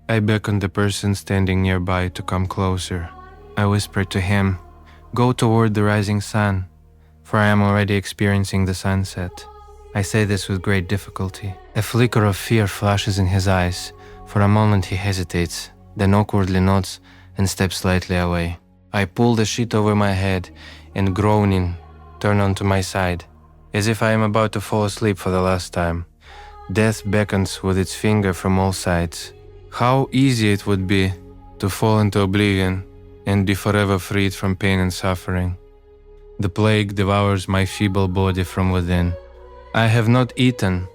I beckoned the person standing nearby to come closer. I whispered to him, "Go toward the rising sun, for I am already experiencing the sunset." I say this with great difficulty. A flicker of fear flashes in his eyes. For a moment he hesitates, then awkwardly nods and steps slightly away. I pull the sheet over my head and, groaning, turn onto my side, as if I am about to fall asleep for the last time. Death beckons with its finger from all sides. How easy it would be to fall into oblivion and be forever freed from pain and suffering. The plague devours my feeble body from within. I have not eaten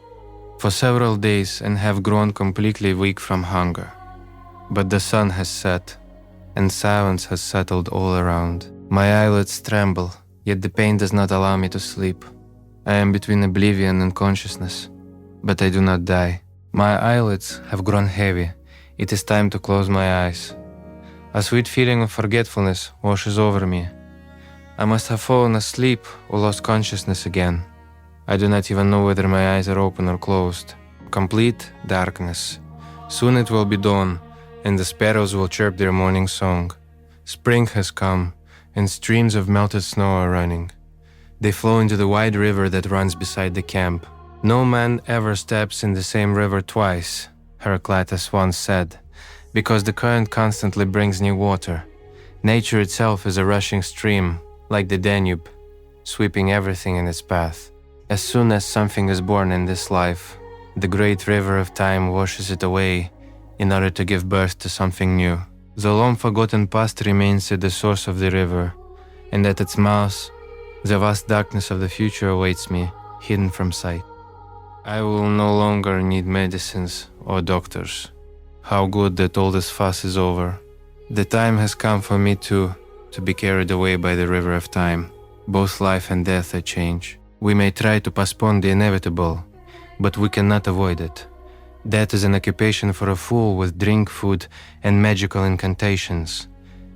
for several days and have grown completely weak from hunger. But the sun has set, and silence has settled all around. My eyelids tremble, yet the pain does not allow me to sleep. I am between oblivion and consciousness, but I do not die. My eyelids have grown heavy. It is time to close my eyes. A sweet feeling of forgetfulness washes over me. I must have fallen asleep or lost consciousness again. I do not even know whether my eyes are open or closed. Complete darkness. Soon it will be dawn, and the sparrows will chirp their morning song. Spring has come, and streams of melted snow are running. They flow into the wide river that runs beside the camp. No man ever steps in the same river twice, Heraclitus once said, because the current constantly brings new water. Nature itself is a rushing stream, like the Danube, sweeping everything in its path. As soon as something is born in this life, the great river of time washes it away in order to give birth to something new. The long-forgotten past remains at the source of the river, and at its mouth, the vast darkness of the future awaits me, hidden from sight. I will no longer need medicines or doctors. How good that all this fuss is over. The time has come for me too, to be carried away by the river of time. Both life and death are change. We may try to postpone the inevitable, but we cannot avoid it. That is an occupation for a fool with drink, food, and magical incantations,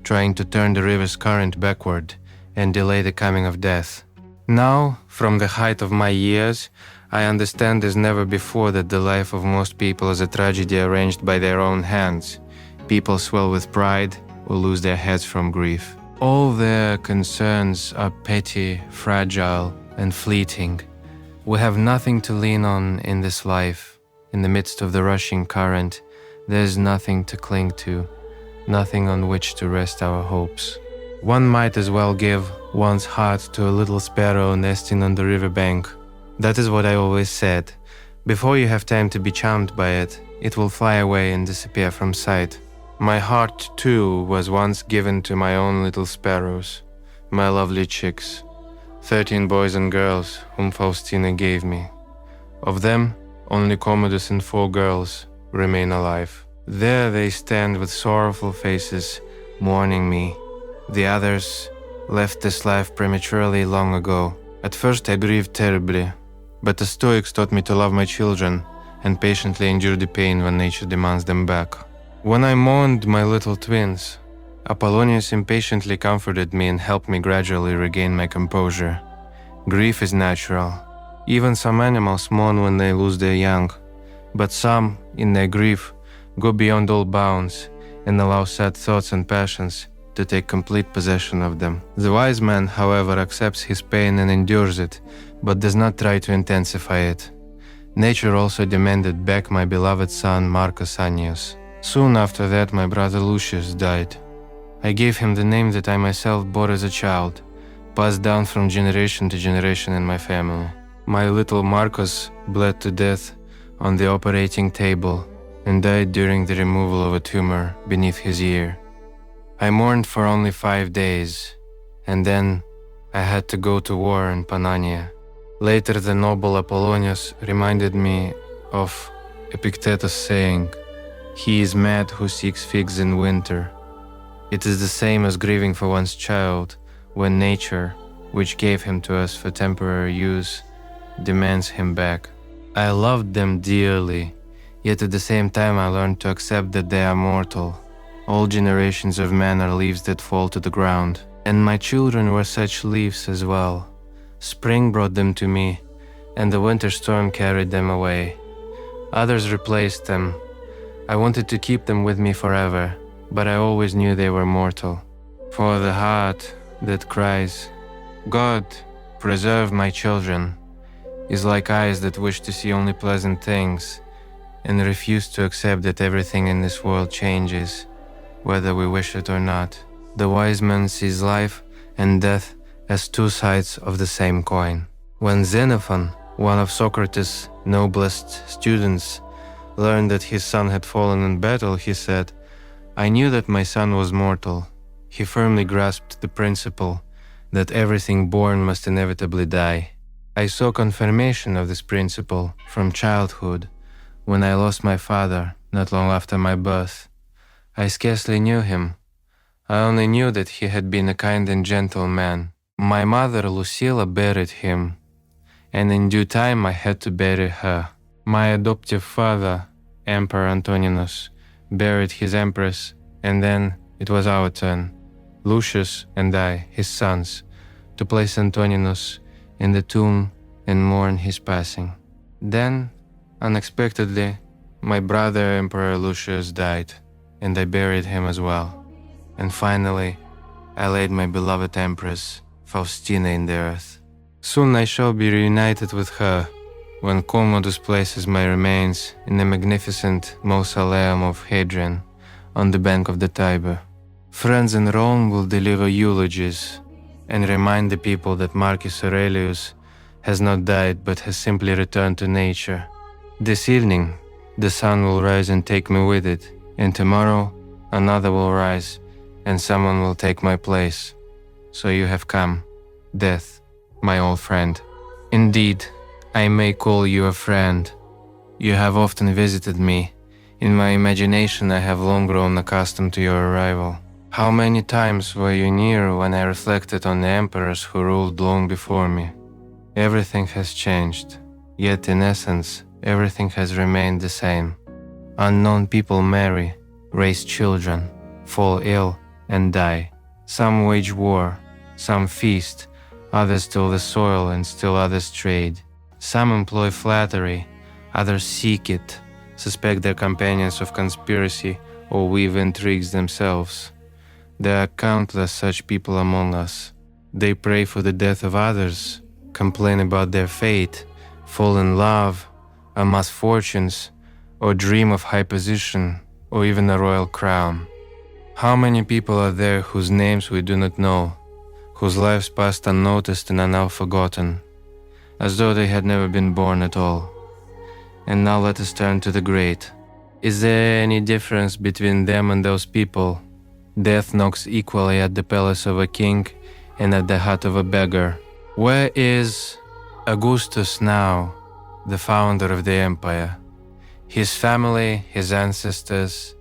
trying to turn the river's current backward and delay the coming of death. Now, from the height of my years, I understand as never before that the life of most people is a tragedy arranged by their own hands. People swell with pride or lose their heads from grief. All their concerns are petty, fragile, and fleeting. We have nothing to lean on in this life. In the midst of the rushing current, there is nothing to cling to, nothing on which to rest our hopes. One might as well give one's heart to a little sparrow nesting on the riverbank. That is what I always said. Before you have time to be charmed by it, it will fly away and disappear from sight. My heart, too, was once given to my own little sparrows, my lovely chicks, 13 boys and girls whom Faustina gave me. Of them, only Commodus and 4 girls remain alive. There they stand with sorrowful faces, mourning me. The others left this life prematurely long ago. At first I grieved terribly, but the Stoics taught me to love my children and patiently endure the pain when nature demands them back. When I mourned my little twins, Apollonius impatiently comforted me and helped me gradually regain my composure. Grief is natural. Even some animals mourn when they lose their young, but some, in their grief, go beyond all bounds and allow sad thoughts and passions to take complete possession of them. The wise man, however, accepts his pain and endures it, but does not try to intensify it. Nature also demanded back my beloved son Marcus Aurelius. Soon after that, my brother Lucius died. I gave him the name that I myself bore as a child, passed down from generation to generation in my family. My little Marcus bled to death on the operating table and died during the removal of a tumor beneath his ear. I mourned for only 5 days, and then I had to go to war in Pannonia. Later, the noble Apollonius reminded me of Epictetus' saying, "He is mad who seeks figs in winter." It is the same as grieving for one's child when nature, which gave him to us for temporary use, demands him back. I loved them dearly, yet at the same time I learned to accept that they are mortal. All generations of men are leaves that fall to the ground, and my children were such leaves as well. Spring brought them to me, and the winter storm carried them away. Others replaced them, I wanted to keep them with me forever, but I always knew they were mortal. For the heart that cries, "God, preserve my children," is like eyes that wish to see only pleasant things and refuse to accept that everything in this world changes, whether we wish it or not. The wise man sees life and death as two sides of the same coin. When Xenophon, one of Socrates' noblest students, learned that his son had fallen in battle, he said, "I knew that my son was mortal." He firmly grasped the principle that everything born must inevitably die. I saw confirmation of this principle from childhood when I lost my father not long after my birth. I scarcely knew him. I only knew that he had been a kind and gentle man. My mother Lucilla buried him, and in due time I had to bury her. My adoptive father, Emperor Antoninus, buried his empress, and then it was our turn, Lucius and I, his sons, to place Antoninus in the tomb and mourn his passing. Then, unexpectedly, my brother Emperor Lucius died, and I buried him as well. And finally, I laid my beloved Empress Faustina in the earth. Soon I shall be reunited with her, when Commodus places my remains in the magnificent mausoleum of Hadrian on the bank of the Tiber. Friends in Rome will deliver eulogies and remind the people that Marcus Aurelius has not died but has simply returned to nature. This evening, the sun will rise and take me with it, and tomorrow another will rise and someone will take my place. So you have come, Death, my old friend. Indeed, I may call you a friend. You have often visited me. In my imagination I have long grown accustomed to your arrival. How many times were you near when I reflected on the emperors who ruled long before me? Everything has changed, yet in essence, everything has remained the same. Unknown people marry, raise children, fall ill, and die. Some wage war, some feast, others till the soil and still others trade. Some employ flattery, others seek it, suspect their companions of conspiracy, or weave intrigues themselves. There are countless such people among us. They pray for the death of others, complain about their fate, fall in love, amass fortunes, or dream of high position, or even a royal crown. How many people are there whose names we do not know, whose lives passed unnoticed and are now forgotten, as though they had never been born at all? And now let us turn to the great. Is there any difference between them and those people? Death knocks equally at the palace of a king and at the hut of a beggar. Where is Augustus now, the founder of the empire? His family, his ancestors,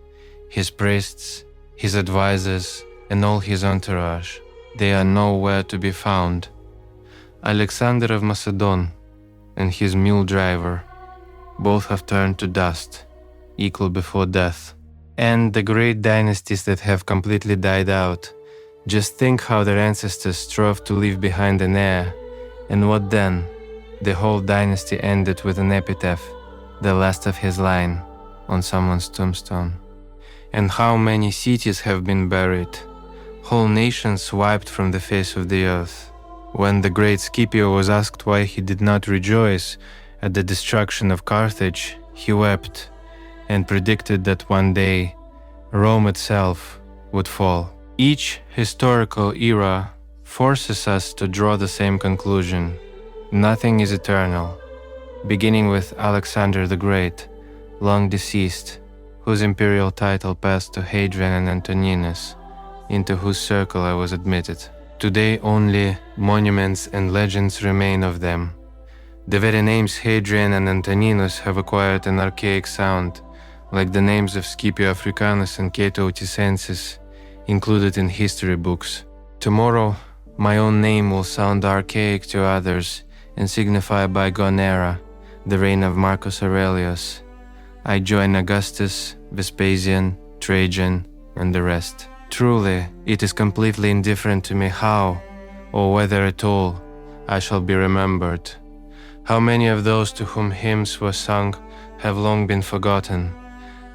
his priests, his advisors, and all his entourage, they are nowhere to be found. Alexander of Macedon and his mule driver, both have turned to dust, equal before death. And the great dynasties that have completely died out, just think how their ancestors strove to leave behind an heir, and what then? The whole dynasty ended with an epitaph, the last of his line, on someone's tombstone. And how many cities have been buried, whole nations wiped from the face of the earth. When the great Scipio was asked why he did not rejoice at the destruction of Carthage, he wept and predicted that one day Rome itself would fall. Each historical era forces us to draw the same conclusion. Nothing is eternal, beginning with Alexander the Great, long deceased, whose imperial title passed to Hadrian and Antoninus, into whose circle I was admitted. Today only monuments and legends remain of them. The very names Hadrian and Antoninus have acquired an archaic sound, like the names of Scipio Africanus and Cato Uticensis, included in history books. Tomorrow, my own name will sound archaic to others and signify a bygone era, the reign of Marcus Aurelius. I join Augustus, Vespasian, Trajan, and the rest. Truly, it is completely indifferent to me how, or whether at all, I shall be remembered. How many of those to whom hymns were sung have long been forgotten?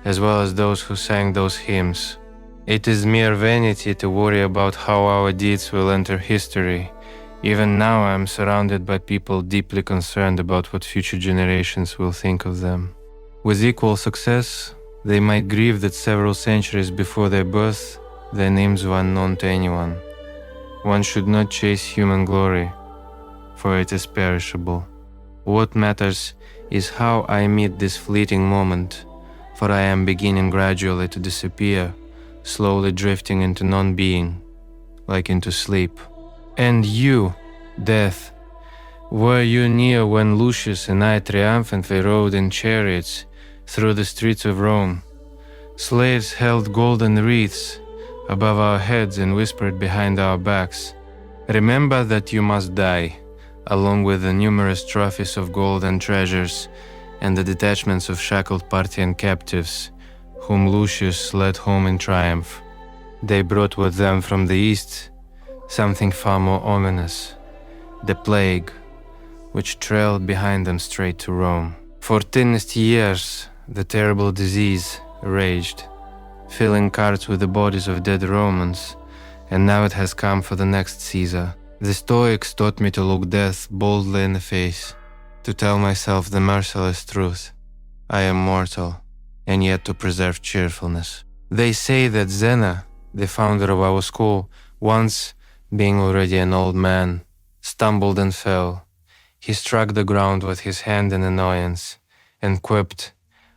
as well as those who sang those hymns. It is mere vanity to worry about how our deeds will enter history. Even now I am surrounded by people deeply concerned about what future generations will think of them. With equal success, they might grieve that several centuries before their birth, their names were unknown to anyone. One should not chase human glory, for it is perishable. What matters is how I meet this fleeting moment, for I am beginning gradually to disappear, slowly drifting into non-being, like into sleep. And you, Death, were you near when Lucius and I triumphantly rode in chariots through the streets of Rome? Slaves held golden wreaths above our heads and whispered behind our backs, "Remember that you must die," along with the numerous trophies of gold and treasures and the detachments of shackled Parthian captives, whom Lucius led home in triumph. They brought with them from the east something far more ominous, the plague, which trailed behind them straight to Rome. For 10 years, the terrible disease raged, filling carts with the bodies of dead Romans, and now it has come for the next Caesar. The Stoics taught me to look death boldly in the face, to tell myself the merciless truth. I am mortal, and yet to preserve cheerfulness. They say that Zeno, the founder of our school, once, being already an old man, stumbled and fell. He struck the ground with his hand in annoyance, and quipped,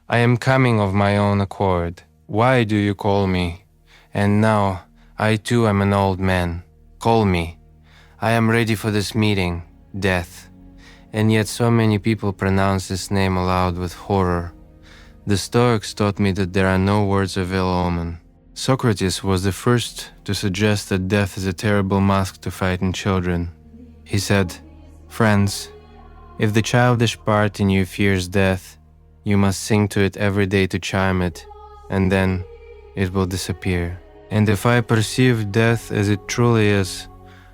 "I am coming of my own accord. Why do you call me? And now, I too am an old man. Call me. I am ready for this meeting, Death." And yet so many people pronounce this name aloud with horror. The Stoics taught me that there are no words of ill omen. Socrates was the first to suggest that death is a terrible mask to frighten children. He said, "Friends, if the childish part in you fears death, you must sing to it every day to charm it, and then it will disappear. And if I perceive death as it truly is,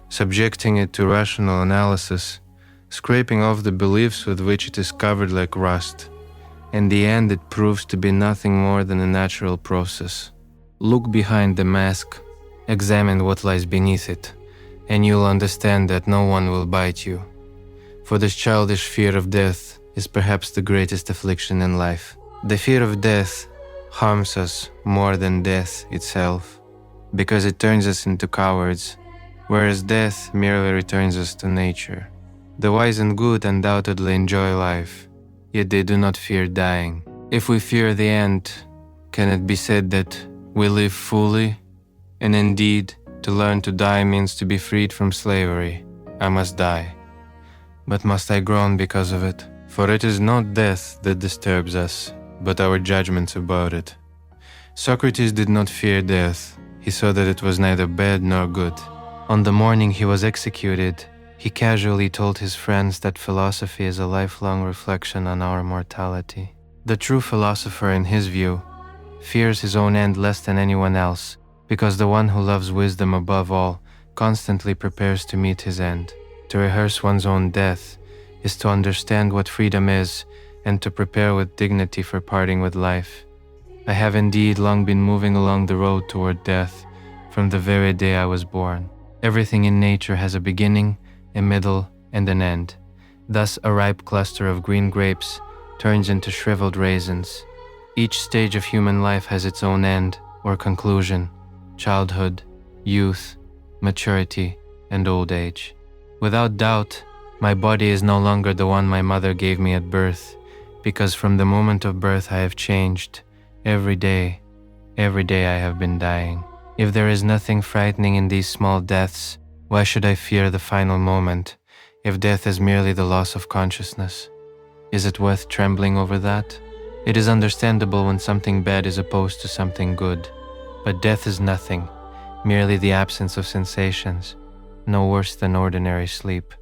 subjecting it to rational analysis, scraping off the beliefs with which it is covered like rust, in the end it proves to be nothing more than a natural process. Look behind the mask, examine what lies beneath it, and you'll understand that no one will bite you. For this childish fear of death is perhaps the greatest affliction in life. The fear of death harms us more than death itself, because it turns us into cowards, whereas death merely returns us to nature. The wise and good undoubtedly enjoy life, yet they do not fear dying. If we fear the end, can it be said that we live fully? And indeed, to learn to die means to be freed from slavery. I must die. But must I groan because of it? For it is not death that disturbs us, but our judgments about it. Socrates did not fear death. He saw that it was neither bad nor good. On the morning he was executed, he casually told his friends that philosophy is a lifelong reflection on our mortality. The true philosopher, in his view, fears his own end less than anyone else, because the one who loves wisdom above all constantly prepares to meet his end. To rehearse one's own death is to understand what freedom is and to prepare with dignity for parting with life. I have indeed long been moving along the road toward death from the very day I was born. Everything in nature has a beginning, a middle, and an end. Thus, a ripe cluster of green grapes turns into shriveled raisins. Each stage of human life has its own end or conclusion: childhood, youth, maturity, and old age. Without doubt, my body is no longer the one my mother gave me at birth, because from the moment of birth I have changed. Every day I have been dying. If there is nothing frightening in these small deaths, why should I fear the final moment, if death is merely the loss of consciousness? Is it worth trembling over that? It is understandable when something bad is opposed to something good, but death is nothing, merely the absence of sensations, no worse than ordinary sleep.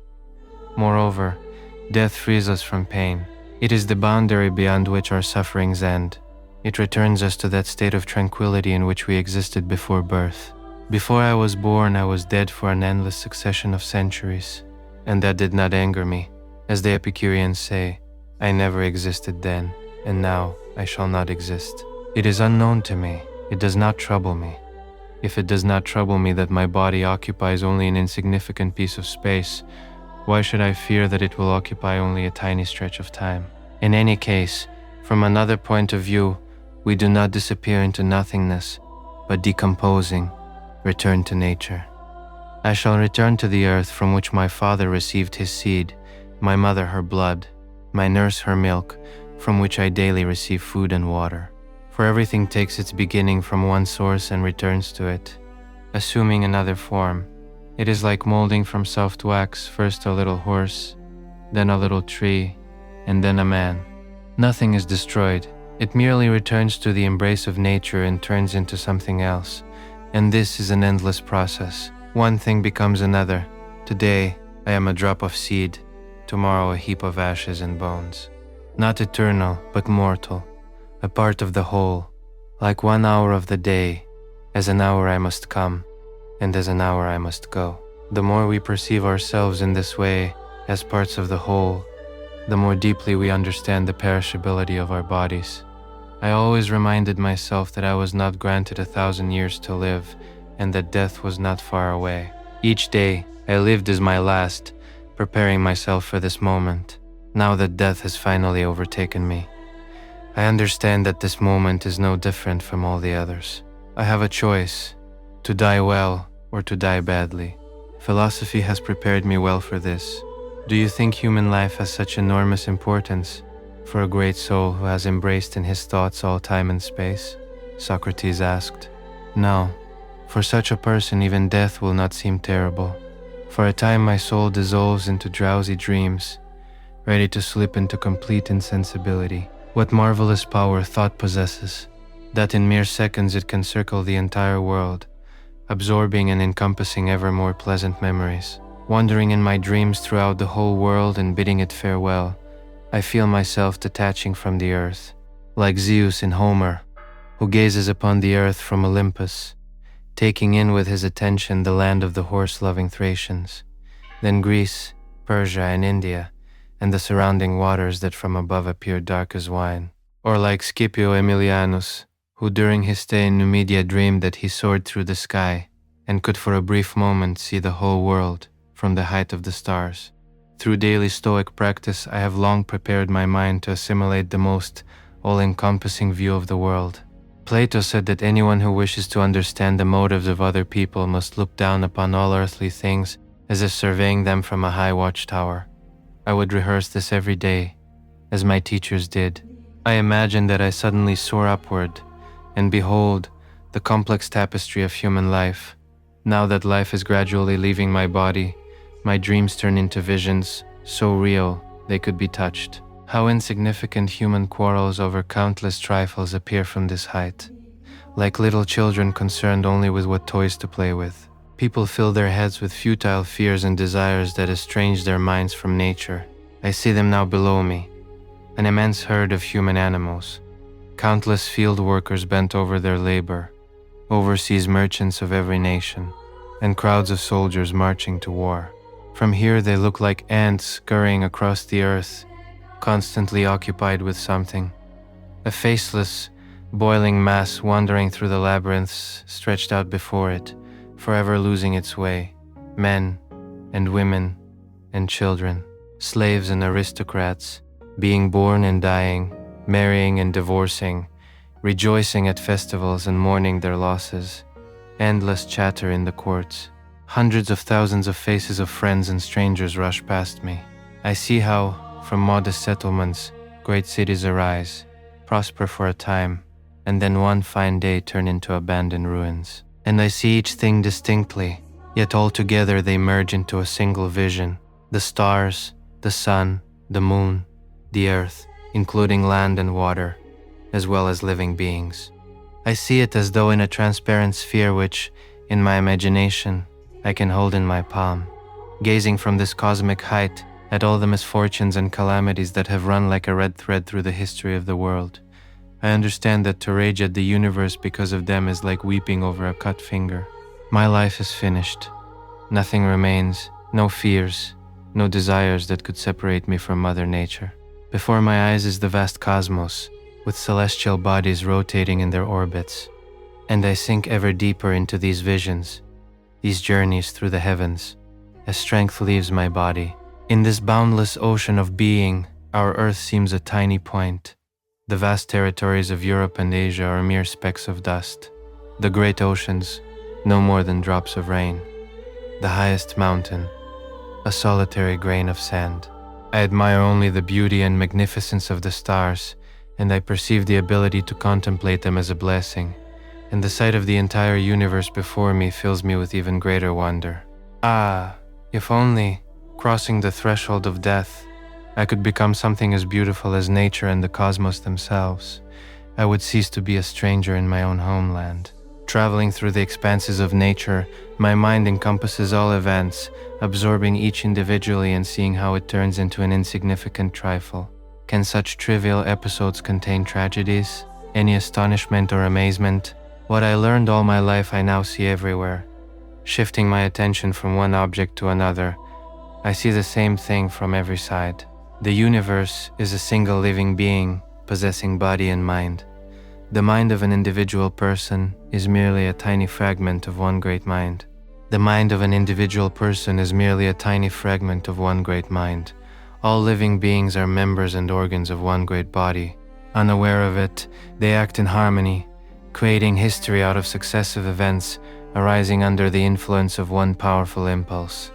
Moreover, death frees us from pain. It is the boundary beyond which our sufferings end. It returns us to that state of tranquility in which we existed before birth. Before I was born, I was dead for an endless succession of centuries, and that did not anger me. As the Epicureans say, I never existed then, and now I shall not exist. It is unknown to me. It does not trouble me. If it does not trouble me that my body occupies only an insignificant piece of space, why should I fear that it will occupy only a tiny stretch of time? In any case, from another point of view, we do not disappear into nothingness, but decomposing, return to nature. I shall return to the earth from which my father received his seed, my mother her blood, my nurse her milk, from which I daily receive food and water. For everything takes its beginning from one source and returns to it, assuming another form. It is like molding from soft wax, first a little horse, then a little tree, and then a man. Nothing is destroyed. It merely returns to the embrace of nature and turns into something else. And this is an endless process. One thing becomes another. Today, I am a drop of seed. Tomorrow, a heap of ashes and bones. Not eternal, but mortal. A part of the whole. Like 1 hour of the day, as an hour I must come, and as an hour I must go. The more we perceive ourselves in this way, as parts of the whole, the more deeply we understand the perishability of our bodies. I always reminded myself that I was not granted 1,000 years to live, and that death was not far away. Each day, I lived as my last, preparing myself for this moment, now that death has finally overtaken me. I understand that this moment is no different from all the others. I have a choice, to die well or to die badly. Philosophy has prepared me well for this. Do you think human life has such enormous importance for a great soul who has embraced in his thoughts all time and space? Socrates asked. No, for such a person even death will not seem terrible. For a time my soul dissolves into drowsy dreams, ready to slip into complete insensibility. What marvelous power thought possesses, that in mere seconds it can circle the entire world, absorbing and encompassing ever more pleasant memories. Wandering in my dreams throughout the whole world and bidding it farewell, I feel myself detaching from the earth, like Zeus in Homer, who gazes upon the earth from Olympus, taking in with his attention the land of the horse-loving Thracians, then Greece, Persia, and India, and the surrounding waters that from above appear dark as wine. Or like Scipio Aemilianus, who during his stay in Numidia dreamed that he soared through the sky and could for a brief moment see the whole world from the height of the stars. Through daily Stoic practice, I have long prepared my mind to assimilate the most all-encompassing view of the world. Plato said that anyone who wishes to understand the motives of other people must look down upon all earthly things as if surveying them from a high watchtower. I would rehearse this every day, as my teachers did. I imagined that I suddenly soar upward, and behold, the complex tapestry of human life. Now that life is gradually leaving my body, my dreams turn into visions, so real they could be touched. How insignificant human quarrels over countless trifles appear from this height, like little children concerned only with what toys to play with. People fill their heads with futile fears and desires that estrange their minds from nature. I see them now below me, an immense herd of human animals, countless field workers bent over their labor, overseas merchants of every nation, and crowds of soldiers marching to war. From here they look like ants scurrying across the earth, constantly occupied with something. A faceless, boiling mass wandering through the labyrinths stretched out before it, forever losing its way. Men and women and children, slaves and aristocrats, being born and dying, marrying and divorcing, rejoicing at festivals and mourning their losses. Endless chatter in the courts. Hundreds of thousands of faces of friends and strangers rush past me. I see how, from modest settlements, great cities arise, prosper for a time, and then one fine day turn into abandoned ruins. And I see each thing distinctly, yet all together they merge into a single vision. The stars, the sun, the moon, the earth, including land and water, as well as living beings. I see it as though in a transparent sphere which, in my imagination, I can hold in my palm. Gazing from this cosmic height at all the misfortunes and calamities that have run like a red thread through the history of the world, I understand that to rage at the universe because of them is like weeping over a cut finger. My life is finished. Nothing remains, no fears, no desires that could separate me from Mother Nature. Before my eyes is the vast cosmos, with celestial bodies rotating in their orbits. And I sink ever deeper into these visions, these journeys through the heavens, as strength leaves my body. In this boundless ocean of being, our Earth seems a tiny point. The vast territories of Europe and Asia are mere specks of dust. The great oceans, no more than drops of rain. The highest mountain, a solitary grain of sand. I admire only the beauty and magnificence of the stars, and I perceive the ability to contemplate them as a blessing, and the sight of the entire universe before me fills me with even greater wonder. Ah, if only, crossing the threshold of death, I could become something as beautiful as nature and the cosmos themselves, I would cease to be a stranger in my own homeland. Traveling through the expanses of nature, my mind encompasses all events, absorbing each individually and seeing how it turns into an insignificant trifle. Can such trivial episodes contain tragedies? Any astonishment or amazement? What I learned all my life I now see everywhere. Shifting my attention from one object to another, I see the same thing from every side. The universe is a single living being, possessing body and mind. The mind of an individual person is merely a tiny fragment of one great mind. The mind of an individual person is merely a tiny fragment of one great mind. All living beings are members and organs of one great body. Unaware of it, they act in harmony, creating history out of successive events arising under the influence of one powerful impulse.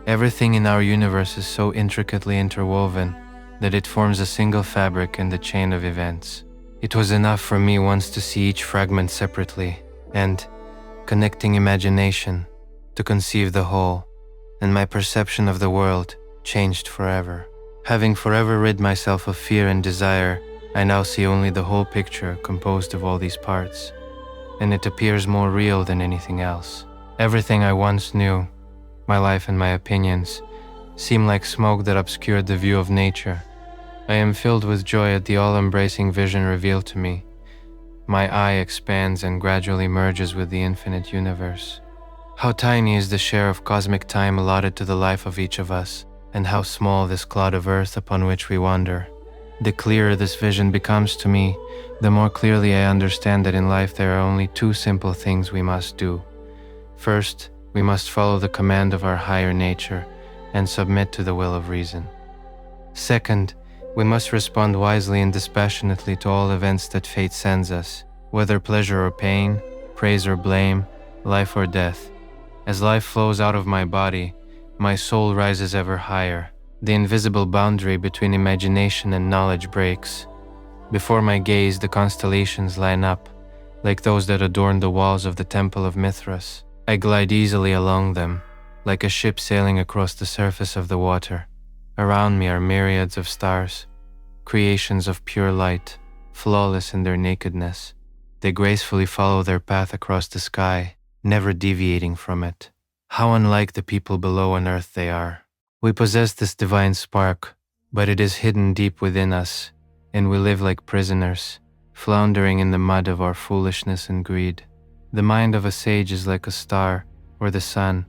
Everything in our universe is so intricately interwoven that it forms a single fabric in the chain of events. It was enough for me once to see each fragment separately and, connecting imagination, to conceive the whole, and my perception of the world changed forever. Having forever rid myself of fear and desire, I now see only the whole picture composed of all these parts, and it appears more real than anything else. Everything I once knew, my life and my opinions, seem like smoke that obscured the view of nature. I am filled with joy at the all-embracing vision revealed to me. My eye expands and gradually merges with the infinite universe. How tiny is the share of cosmic time allotted to the life of each of us, and how small this clod of earth upon which we wander. The clearer this vision becomes to me, the more clearly I understand that in life there are only two simple things we must do. First, we must follow the command of our higher nature and submit to the will of reason. Second, we must respond wisely and dispassionately to all events that fate sends us, whether pleasure or pain, praise or blame, life or death. As life flows out of my body, my soul rises ever higher. The invisible boundary between imagination and knowledge breaks. Before my gaze, the constellations line up, like those that adorn the walls of the Temple of Mithras. I glide easily along them, like a ship sailing across the surface of the water. Around me are myriads of stars, creations of pure light, flawless in their nakedness. They gracefully follow their path across the sky, never deviating from it. How unlike the people below on earth they are. We possess this divine spark, but it is hidden deep within us, and we live like prisoners, floundering in the mud of our foolishness and greed. The mind of a sage is like a star, or the sun.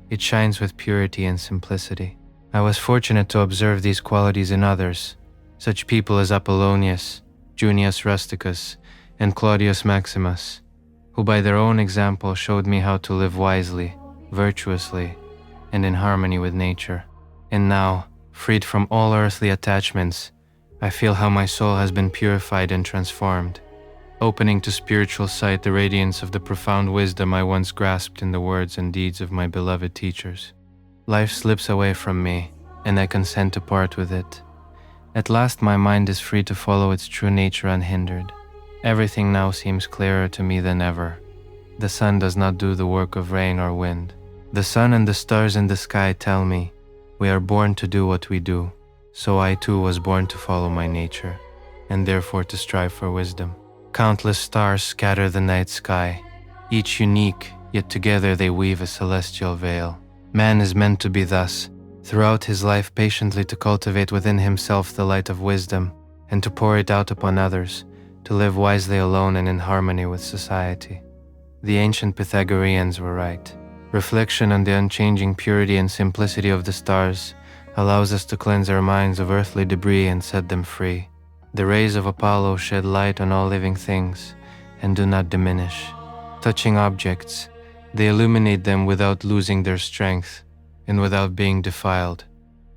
It shines with purity and simplicity. I was fortunate to observe these qualities in others, such people as Apollonius, Junius Rusticus, and Claudius Maximus, who by their own example showed me how to live wisely, virtuously, and in harmony with nature. And now, freed from all earthly attachments, I feel how my soul has been purified and transformed, opening to spiritual sight the radiance of the profound wisdom I once grasped in the words and deeds of my beloved teachers. Life slips away from me, and I consent to part with it. At last my mind is free to follow its true nature unhindered. Everything now seems clearer to me than ever. The sun does not do the work of rain or wind. The sun and the stars in the sky tell me, we are born to do what we do. So I too was born to follow my nature, and therefore to strive for wisdom. Countless stars scatter the night sky, each unique, yet together they weave a celestial veil. Man is meant to be thus, throughout his life patiently to cultivate within himself the light of wisdom, and to pour it out upon others, to live wisely alone and in harmony with society. The ancient Pythagoreans were right. Reflection on the unchanging purity and simplicity of the stars allows us to cleanse our minds of earthly debris and set them free. The rays of Apollo shed light on all living things and do not diminish. Touching objects, they illuminate them without losing their strength and without being defiled.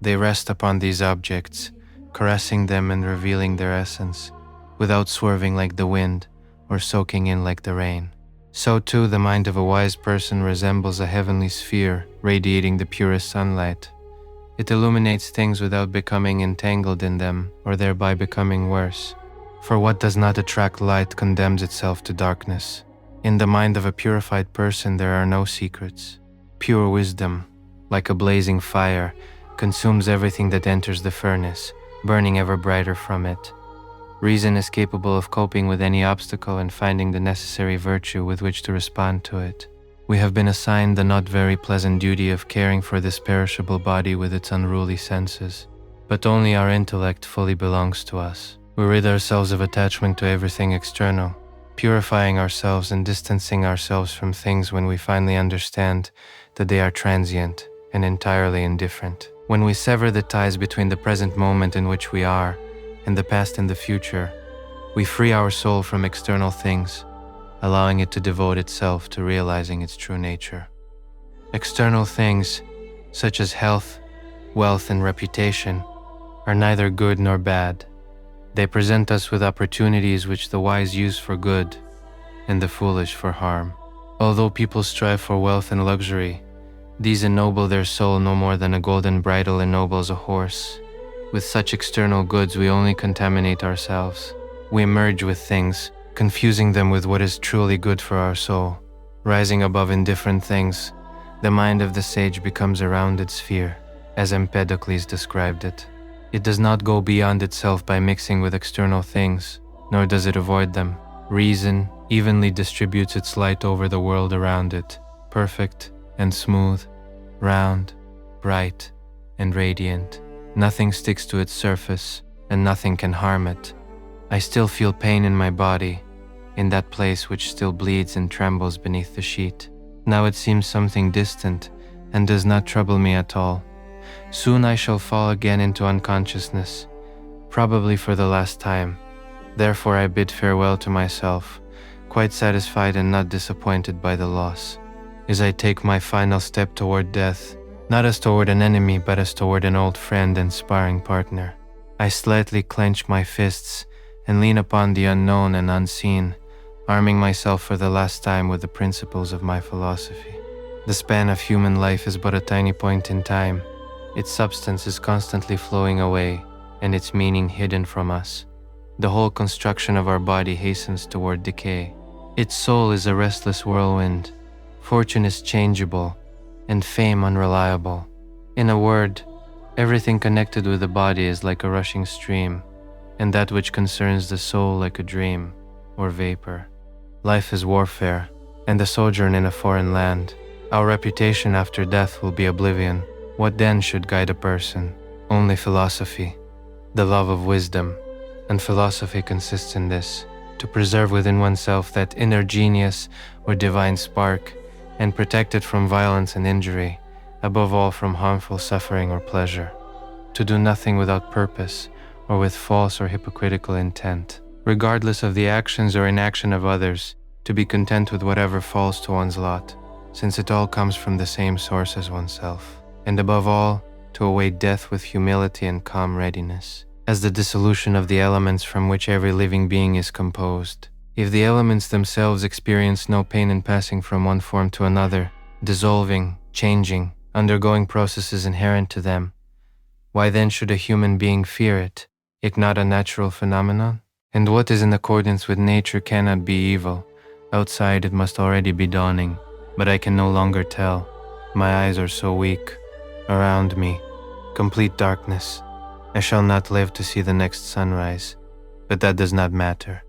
They rest upon these objects, caressing them and revealing their essence, without swerving like the wind or soaking in like the rain. So too, the mind of a wise person resembles a heavenly sphere radiating the purest sunlight. It illuminates things without becoming entangled in them or thereby becoming worse. For what does not attract light condemns itself to darkness. In the mind of a purified person there are no secrets. Pure wisdom, like a blazing fire, consumes everything that enters the furnace, burning ever brighter from it. Reason is capable of coping with any obstacle and finding the necessary virtue with which to respond to it. We have been assigned the not very pleasant duty of caring for this perishable body with its unruly senses, but only our intellect fully belongs to us. We rid ourselves of attachment to everything external, purifying ourselves and distancing ourselves from things when we finally understand that they are transient and entirely indifferent. When we sever the ties between the present moment in which we are and the past and the future, we free our soul from external things, allowing it to devote itself to realizing its true nature. External things, such as health, wealth, and reputation, are neither good nor bad. They present us with opportunities which the wise use for good and the foolish for harm. Although people strive for wealth and luxury, these ennoble their soul no more than a golden bridle ennobles a horse. With such external goods we only contaminate ourselves. We merge with things, confusing them with what is truly good for our soul. Rising above indifferent things, the mind of the sage becomes a rounded sphere, as Empedocles described it. It does not go beyond itself by mixing with external things, nor does it avoid them. Reason evenly distributes its light over the world around it, perfect and smooth, round, bright, and radiant. Nothing sticks to its surface, and nothing can harm it. I still feel pain in my body, in that place which still bleeds and trembles beneath the sheet. Now it seems something distant, and does not trouble me at all. Soon I shall fall again into unconsciousness, probably for the last time. Therefore I bid farewell to myself, quite satisfied and not disappointed by the loss. As I take my final step toward death, not as toward an enemy, but as toward an old friend and sparring partner, I slightly clench my fists and lean upon the unknown and unseen, arming myself for the last time with the principles of my philosophy. The span of human life is but a tiny point in time. Its substance is constantly flowing away, and its meaning hidden from us. The whole construction of our body hastens toward decay. Its soul is a restless whirlwind. Fortune is changeable, and fame unreliable. In a word, everything connected with the body is like a rushing stream, and that which concerns the soul like a dream or vapor. Life is warfare, and a sojourn in a foreign land. Our reputation after death will be oblivion. What then should guide a person? Only philosophy, the love of wisdom, and philosophy consists in this: to preserve within oneself that inner genius or divine spark, and protect it from violence and injury, above all from harmful suffering or pleasure. To do nothing without purpose, or with false or hypocritical intent. Regardless of the actions or inaction of others, to be content with whatever falls to one's lot, since it all comes from the same source as oneself. And above all, to await death with humility and calm readiness, as the dissolution of the elements from which every living being is composed. If the elements themselves experience no pain in passing from one form to another, dissolving, changing, undergoing processes inherent to them, why then should a human being fear it, if not a natural phenomenon? And what is in accordance with nature cannot be evil. Outside it must already be dawning, but I can no longer tell. My eyes are so weak. Around me, complete darkness. I shall not live to see the next sunrise, but that does not matter.